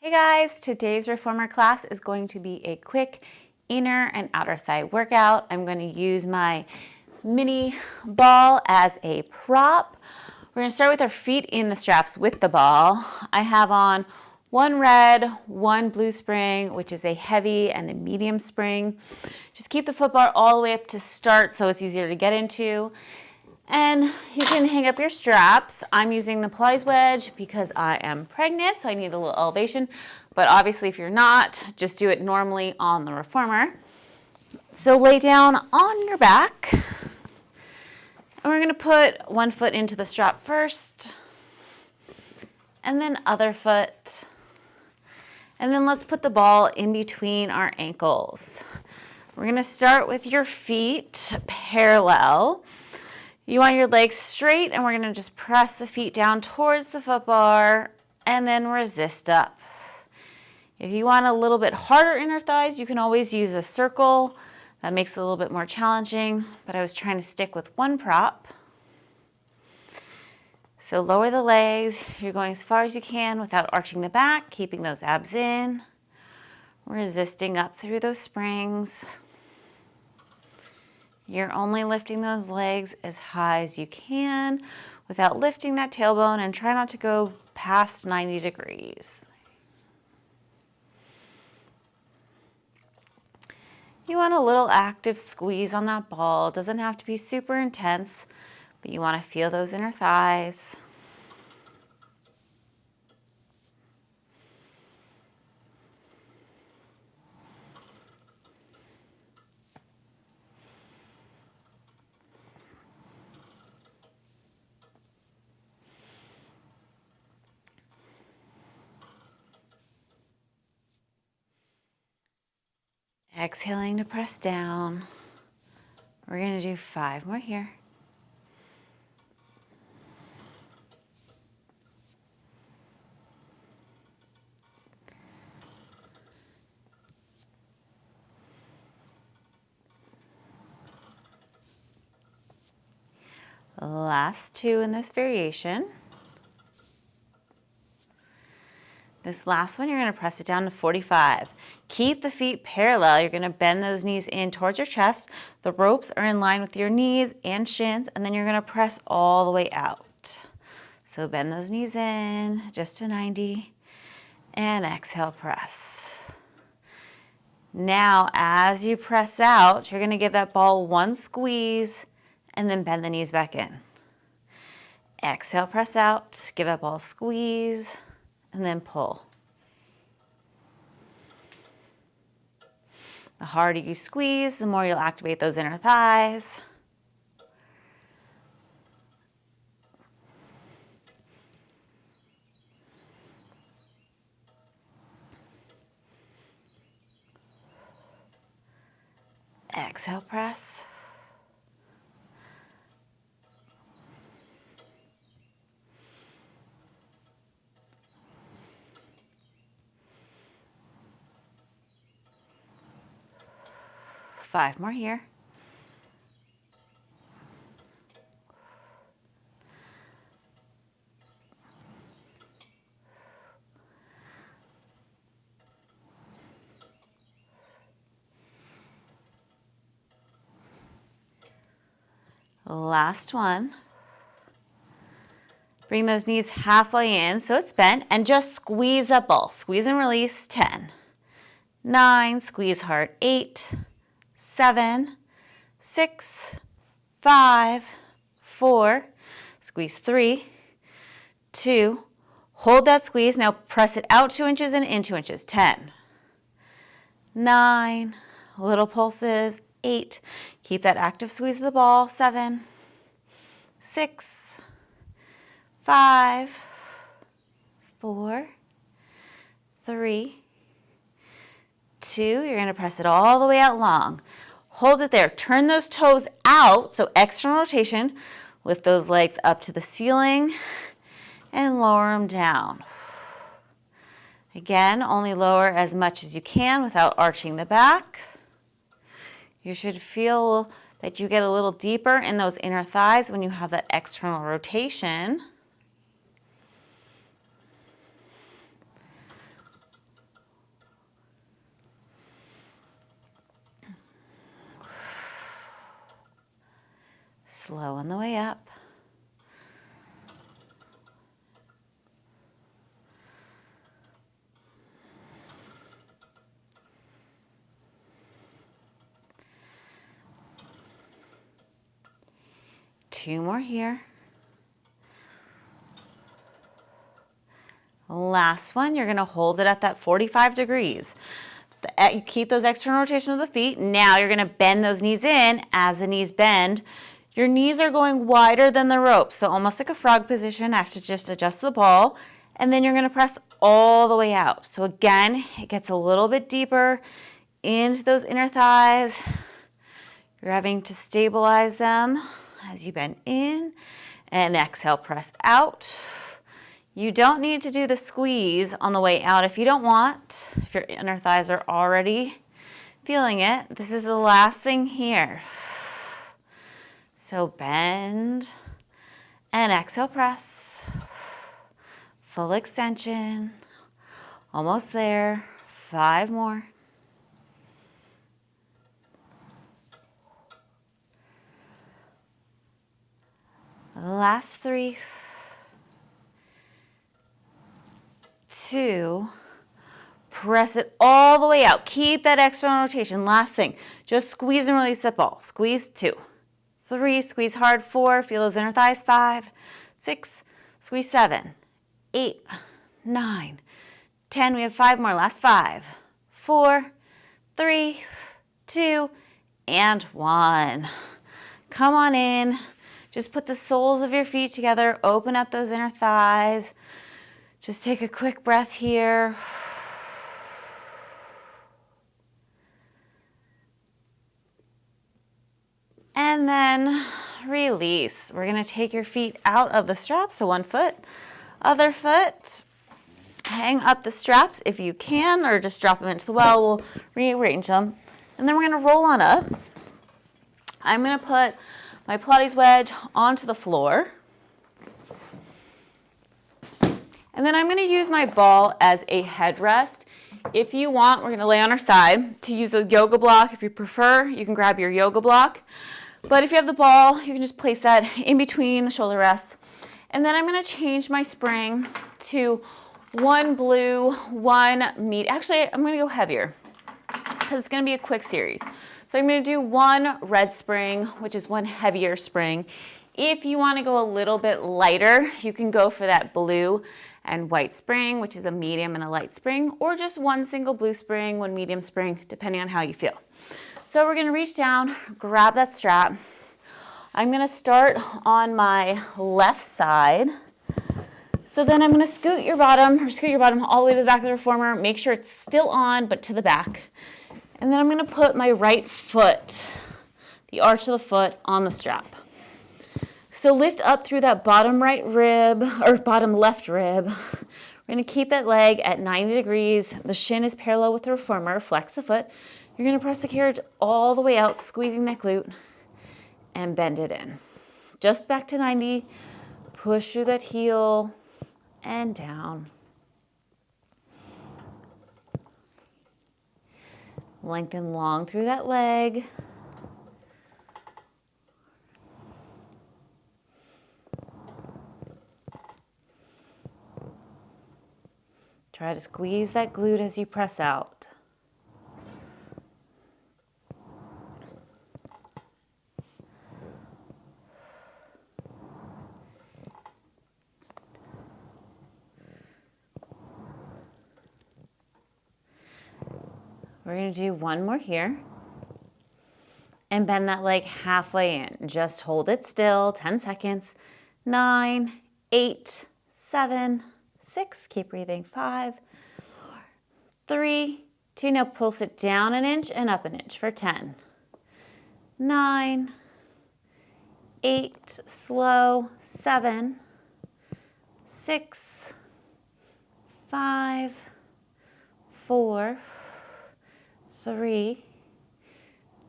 Hey guys, today's reformer class is going to be a quick inner and outer thigh workout. I'm going to use my mini ball as a prop. We're going to start with our feet in the straps with the ball. I have on one red, one blue spring, which is a heavy and a medium spring. Just keep the foot bar all the way up to start so it's easier to get into. And you can hang up your straps. I'm using the Pilates wedge because I am pregnant, so I need a little elevation. But obviously, if you're not, just do it normally on the reformer. So lay down on your back. And we're going to put one foot into the strap first. And then other foot. And then let's put the ball in between our ankles. We're going to start with your feet parallel. You want your legs straight, and we're going to just press the feet down towards the foot bar and then resist up. If you want a little bit harder inner thighs, you can always use a circle. That makes it a little bit more challenging, but I was trying to stick with one prop. So lower the legs. You're going as far as you can without arching the back, keeping those abs in, resisting up through those springs. You're only lifting those legs as high as you can without lifting that tailbone, and try not to go past 90 degrees. You want a little active squeeze on that ball. It doesn't have to be super intense, but you want to feel those inner thighs. Exhaling to press down. We're going to do 5 more here. Last 2 in this variation. This last one, you're going to press it down to 45. Keep the feet parallel. You're going to bend those knees in towards your chest. The ropes are in line with your knees and shins, and then you're going to press all the way out. So bend those knees in just to 90, and exhale, press. Now, as you press out, you're going to give that ball one squeeze, and then bend the knees back in. Exhale, press out, give that ball a squeeze, and then pull. The harder you squeeze, the more you'll activate those inner thighs. Exhale, press. Five more here. Last one. Bring those knees halfway in so it's bent, and just squeeze that ball. Squeeze and release. 10, 9, squeeze hard. 8, 7, 6, 5, 4, squeeze 3, 2, hold that squeeze. Now press it out 2 inches and in 2 inches. 10, 9, little pulses. 8, keep that active squeeze of the ball. 7, 6, 5, 4, 3, 2, you're going to press it all the way out long. Hold it there. Turn those toes out, so external rotation. Lift those legs up to the ceiling and lower them down. Again, only lower as much as you can without arching the back. You should feel that you get a little deeper in those inner thighs when you have that external rotation. slow on the way up. Two more here. Last one, you're gonna hold it at that 45 degrees. You keep those external rotation of the feet. Now you're gonna bend those knees in. As the knees bend, your knees are going wider than the rope. So almost like a frog position. I have to just adjust the ball. And then you're gonna press all the way out. So again, it gets a little bit deeper into those inner thighs. You're having to stabilize them as you bend in and exhale, press out. You don't need to do the squeeze on the way out if you don't want. If your inner thighs are already feeling it, this is the last thing here. So bend and exhale, press. Full extension. Almost there. 5 more. Last 3. 2. Press it all the way out. Keep that external rotation. Last thing, just squeeze and release that ball. Squeeze 2. 3, squeeze hard 4. Feel those inner thighs 5. 6, squeeze 7. 8, 9, 10. We have 5 more. Last 5. 4, 3, 2, and 1. Come on in. Just put the soles of your feet together. Open up those inner thighs. Just take a quick breath here. And then release. We're going to take your feet out of the straps. So one foot, other foot. Hang up the straps if you can, or just drop them into the well. We'll rearrange them. And then we're going to roll on up. I'm going to put my Pilates wedge onto the floor. And then I'm going to use my ball as a headrest. If you want, we're going to lay on our side. To use a yoga block, if you prefer, you can grab your yoga block. But if you have the ball, you can just place that in between the shoulder rests. And then I'm going to change my spring to 1 blue, 1 medium. Actually, I'm going to go heavier because it's going to be a quick series. So I'm going to do 1 red spring, which is 1 heavier spring. If you want to go a little bit lighter, you can go for that blue and white spring, which is a medium and a light spring, or just 1 single blue spring, 1 medium spring, depending on how you feel. So we're going to reach down, grab that strap. I'm going to start on my left side. So then I'm going to scoot your bottom all the way to the back of the reformer. Make sure it's still on, but to the back. And then I'm going to put my right foot, the arch of the foot, on the strap. So lift up through that bottom right rib, or bottom left rib. We're going to keep that leg at 90 degrees. The shin is parallel with the reformer. Flex the foot. You're going to press the carriage all the way out, squeezing that glute, and bend it in. Just back to 90. Push through that heel and down. Lengthen long through that leg. Try to squeeze that glute as you press out. We're going to do 1 more here. And bend that leg halfway in. Just hold it still, 10 seconds. 9, 8, 7, 6, keep breathing, 5, 4, 3, 2, now pulse it down an inch and up an inch for 10, 9, 8, slow, 7, 6, 5, 4, 3,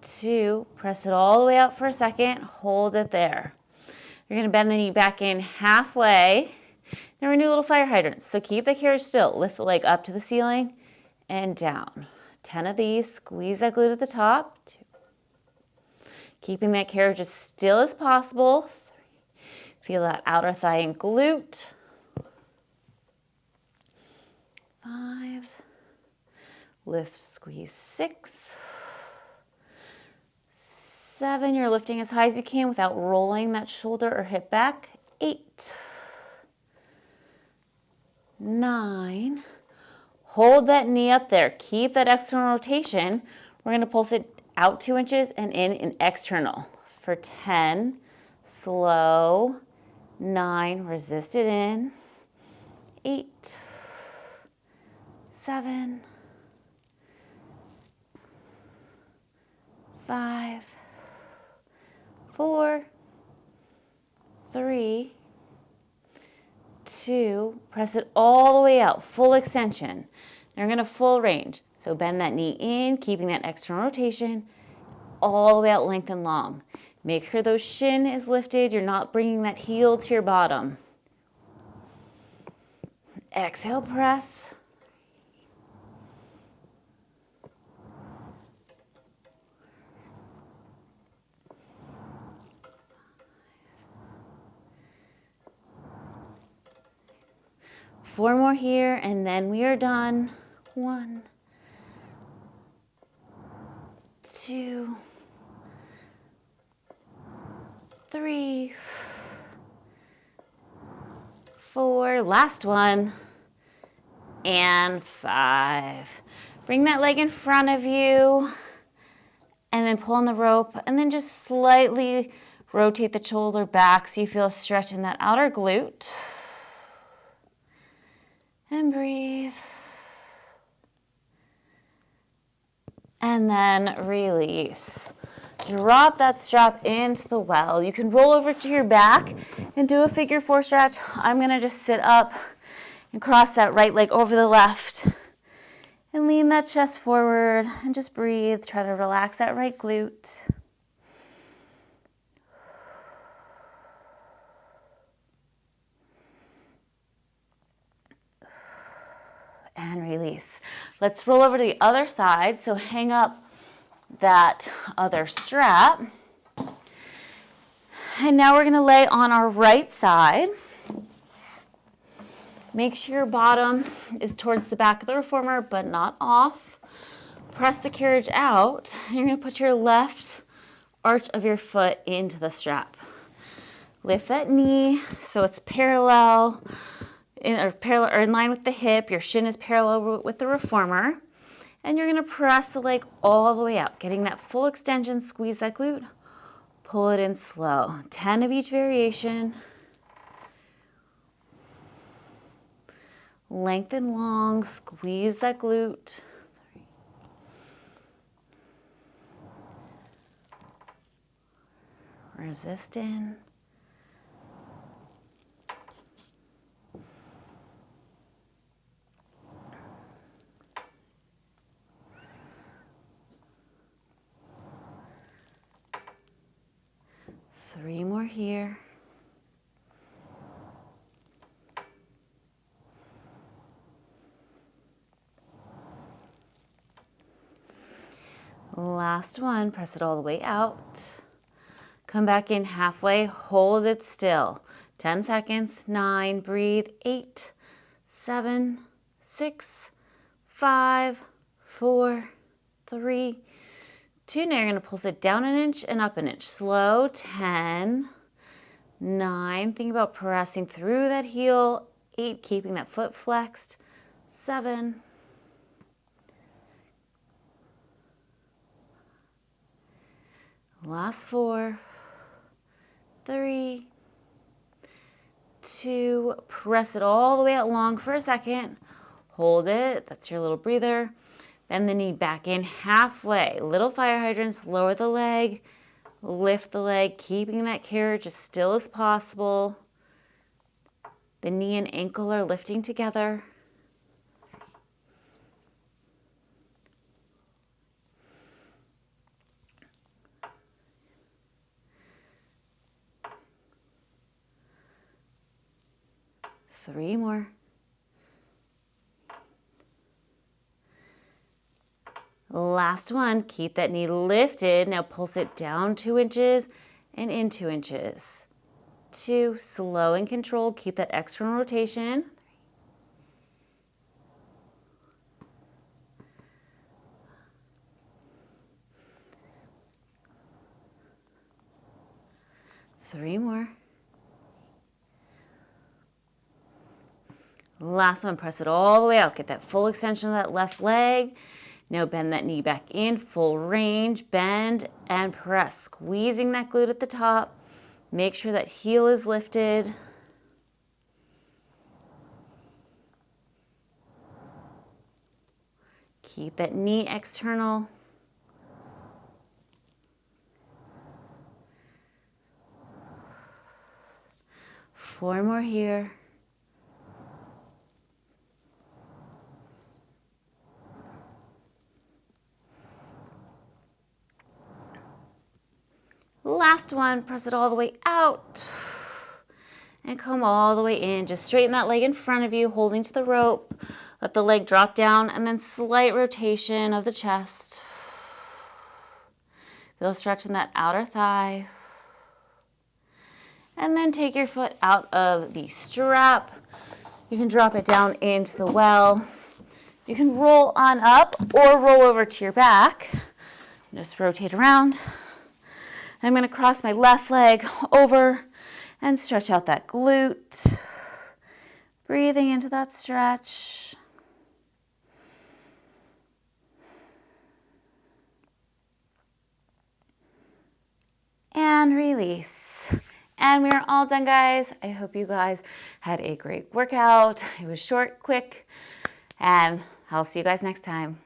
2, press it all the way out for a second, hold it there. You're going to bend the knee back in halfway. Now we're going to do little fire hydrants. So keep the carriage still. Lift the leg up to the ceiling and down. 10 of these. Squeeze that glute at the top. 2. Keeping that carriage as still as possible. Feel that outer thigh and glute. 5. Lift, squeeze. 6. 7. You're lifting as high as you can without rolling that shoulder or hip back. 8. 9. Hold that knee up there. Keep that external rotation. We're going to pulse it out 2 inches and in external. For 10, slow. 9, resist it in. 8, 7, 5, 4, 3, 2, press it all the way out, full extension. Now we're going to full range. So bend that knee in, keeping that external rotation, all the way out, length and long. Make sure those shin is lifted. You're not bringing that heel to your bottom. Exhale, press. Four more here, and then we are done. 1, 2, 3, 4, last one, and 5. Bring that leg in front of you, and then pull on the rope, and then just slightly rotate the shoulder back so you feel a stretch in that outer glute. And breathe. And then release. Drop that strap into the well. You can roll over to your back and do a figure 4 stretch. I'm going to just sit up and cross that right leg over the left. And lean that chest forward and just breathe. Try to relax that right glute. And release. Let's roll over to the other side. So hang up that other strap. And now we're going to lay on our right side. Make sure your bottom is towards the back of the reformer, but not off. Press the carriage out. And you're going to put your left arch of your foot into the strap. Lift that knee so it's parallel. Parallel or in line with the hip, your shin is parallel with the reformer, and you're going to press the leg all the way out, getting that full extension, squeeze that glute, pull it in slow. 10 of each variation. Lengthen long, squeeze that glute. 3. Resist in. Three more here. Last one, press it all the way out. Come back in halfway, hold it still. 10 seconds, 9, breathe, 8, 7, 6, 5, 4, 3, 2. Now you're going to pulse it down an inch and up an inch. Slow. 10, 9. Think about pressing through that heel. 8, keeping that foot flexed. 7, 4, 3, 2. Press it all the way out long for a second. Hold it. That's your little breather. Bend the knee back in halfway. Little fire hydrants, lower the leg, lift the leg, keeping that carriage as still as possible. The knee and ankle are lifting together. Three more. Last one, keep that knee lifted. Now pulse it down 2 inches and in 2 inches. 2, slow and controlled, keep that external rotation. 3 more. Last one, press it all the way out. Get that full extension of that left leg. Now bend that knee back in, full range, bend and press, squeezing that glute at the top. Make sure that heel is lifted. Keep that knee external. Four more here. Last one, press it all the way out and come all the way in. Just straighten that leg in front of you, holding to the rope. Let the leg drop down and then slight rotation of the chest. Feel a stretch in that outer thigh. And then take your foot out of the strap. You can drop it down into the well. You can roll on up or roll over to your back. Just rotate around. I'm going to cross my left leg over and stretch out that glute. Breathing into that stretch. And release. And we are all done, guys. I hope you guys had a great workout. It was short, quick, and I'll see you guys next time.